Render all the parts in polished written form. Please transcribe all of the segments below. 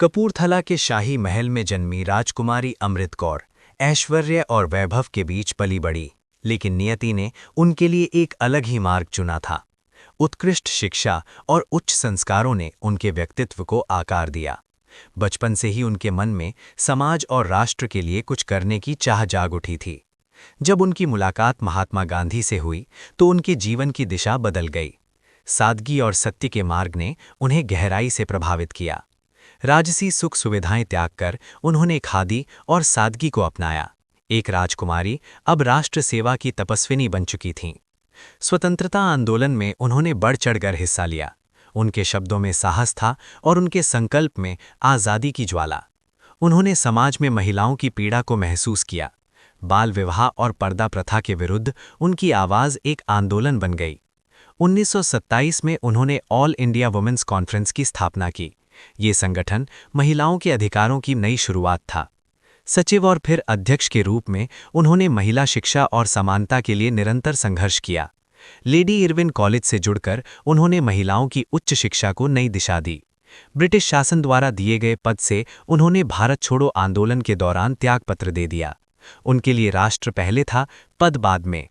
कपूरथला के शाही महल में जन्मी राजकुमारी अमृत कौर ऐश्वर्य और वैभव के बीच पली बड़ी, लेकिन नियति ने उनके लिए एक अलग ही मार्ग चुना था। उत्कृष्ट शिक्षा और उच्च संस्कारों ने उनके व्यक्तित्व को आकार दिया। बचपन से ही उनके मन में समाज और राष्ट्र के लिए कुछ करने की चाह जाग उठी थी। जब उनकी मुलाकात महात्मा गांधी से हुई तो उनके जीवन की दिशा बदल गई। सादगी और सत्य के मार्ग ने उन्हें गहराई से प्रभावित किया। राजसी सुख सुविधाएं त्याग कर उन्होंने खादी और सादगी को अपनाया। एक राजकुमारी अब राष्ट्र सेवा की तपस्विनी बन चुकी थीं। स्वतंत्रता आंदोलन में उन्होंने बढ़ चढ़कर हिस्सा लिया। उनके शब्दों में साहस था और उनके संकल्प में आज़ादी की ज्वाला। उन्होंने समाज में महिलाओं की पीड़ा को महसूस किया। बाल विवाह और पर्दा प्रथा के विरुद्ध उनकी आवाज़ एक आंदोलन बन गई। 1927 में उन्होंने ऑल इंडिया वुमेन्स कॉन्फ्रेंस की स्थापना की। ये संगठन महिलाओं के अधिकारों की नई शुरुआत था। सचिव और फिर अध्यक्ष के रूप में उन्होंने महिला शिक्षा और समानता के लिए निरंतर संघर्ष किया। लेडी इरविन कॉलेज से जुड़कर उन्होंने महिलाओं की उच्च शिक्षा को नई दिशा दी। ब्रिटिश शासन द्वारा दिए गए पद से उन्होंने भारत छोड़ो आंदोलन के दौरान त्यागपत्र दे दिया। उनके लिए राष्ट्र पहले था, पद बाद में।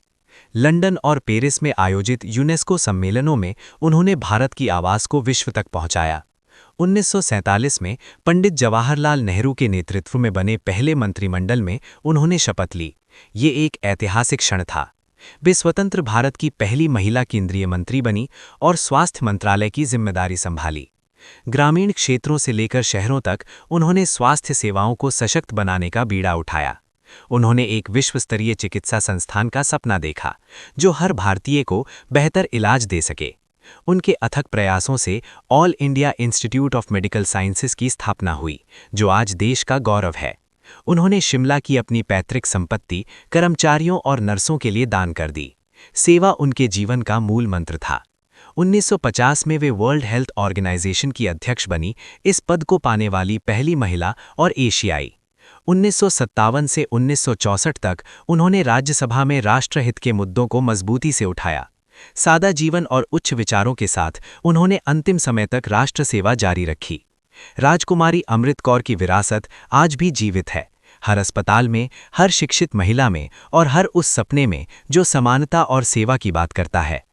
लंदन और पेरिस में आयोजित यूनेस्को सम्मेलनों में उन्होंने भारत की आवाज़ को विश्व तक पहुंचाया। 1947 में पंडित जवाहरलाल नेहरू के नेतृत्व में बने पहले मंत्रिमंडल में उन्होंने शपथ ली। ये एक ऐतिहासिक क्षण था। वे स्वतंत्र भारत की पहली महिला केंद्रीय मंत्री बनी और स्वास्थ्य मंत्रालय की जिम्मेदारी संभाली। ग्रामीण क्षेत्रों से लेकर शहरों तक उन्होंने स्वास्थ्य सेवाओं को सशक्त बनाने का बीड़ा उठाया। उन्होंने एक विश्वस्तरीय चिकित्सा संस्थान का सपना देखा, जो हर भारतीय को बेहतर इलाज दे सके। उनके अथक प्रयासों से all India institute of medical sciences की स्थापना हुई, जो आज देश का गौरव है। उन्होंने शिमला की अपनी पैतृक संपत्ति कर्मचारियों और नर्सों के लिए दान कर दी। सेवा उनके जीवन का मूल मंत्र था। 1950 में वे वर्ल्ड हेल्थ ऑर्गेनाइजेशन की अध्यक्ष बनी, इस पद को पाने वाली पहली महिला और एशियाई। 1957 से 1964 तक उन्होंने राज्यसभा में राष्ट्रहित के मुद्दों को मजबूती से उठाया। सादा जीवन और उच्च विचारों के साथ उन्होंने अंतिम समय तक राष्ट्र सेवा जारी रखी। राजकुमारी अमृत कौर की विरासत आज भी जीवित है, हर अस्पताल में, हर शिक्षित महिला में और हर उस सपने में जो समानता और सेवा की बात करता है।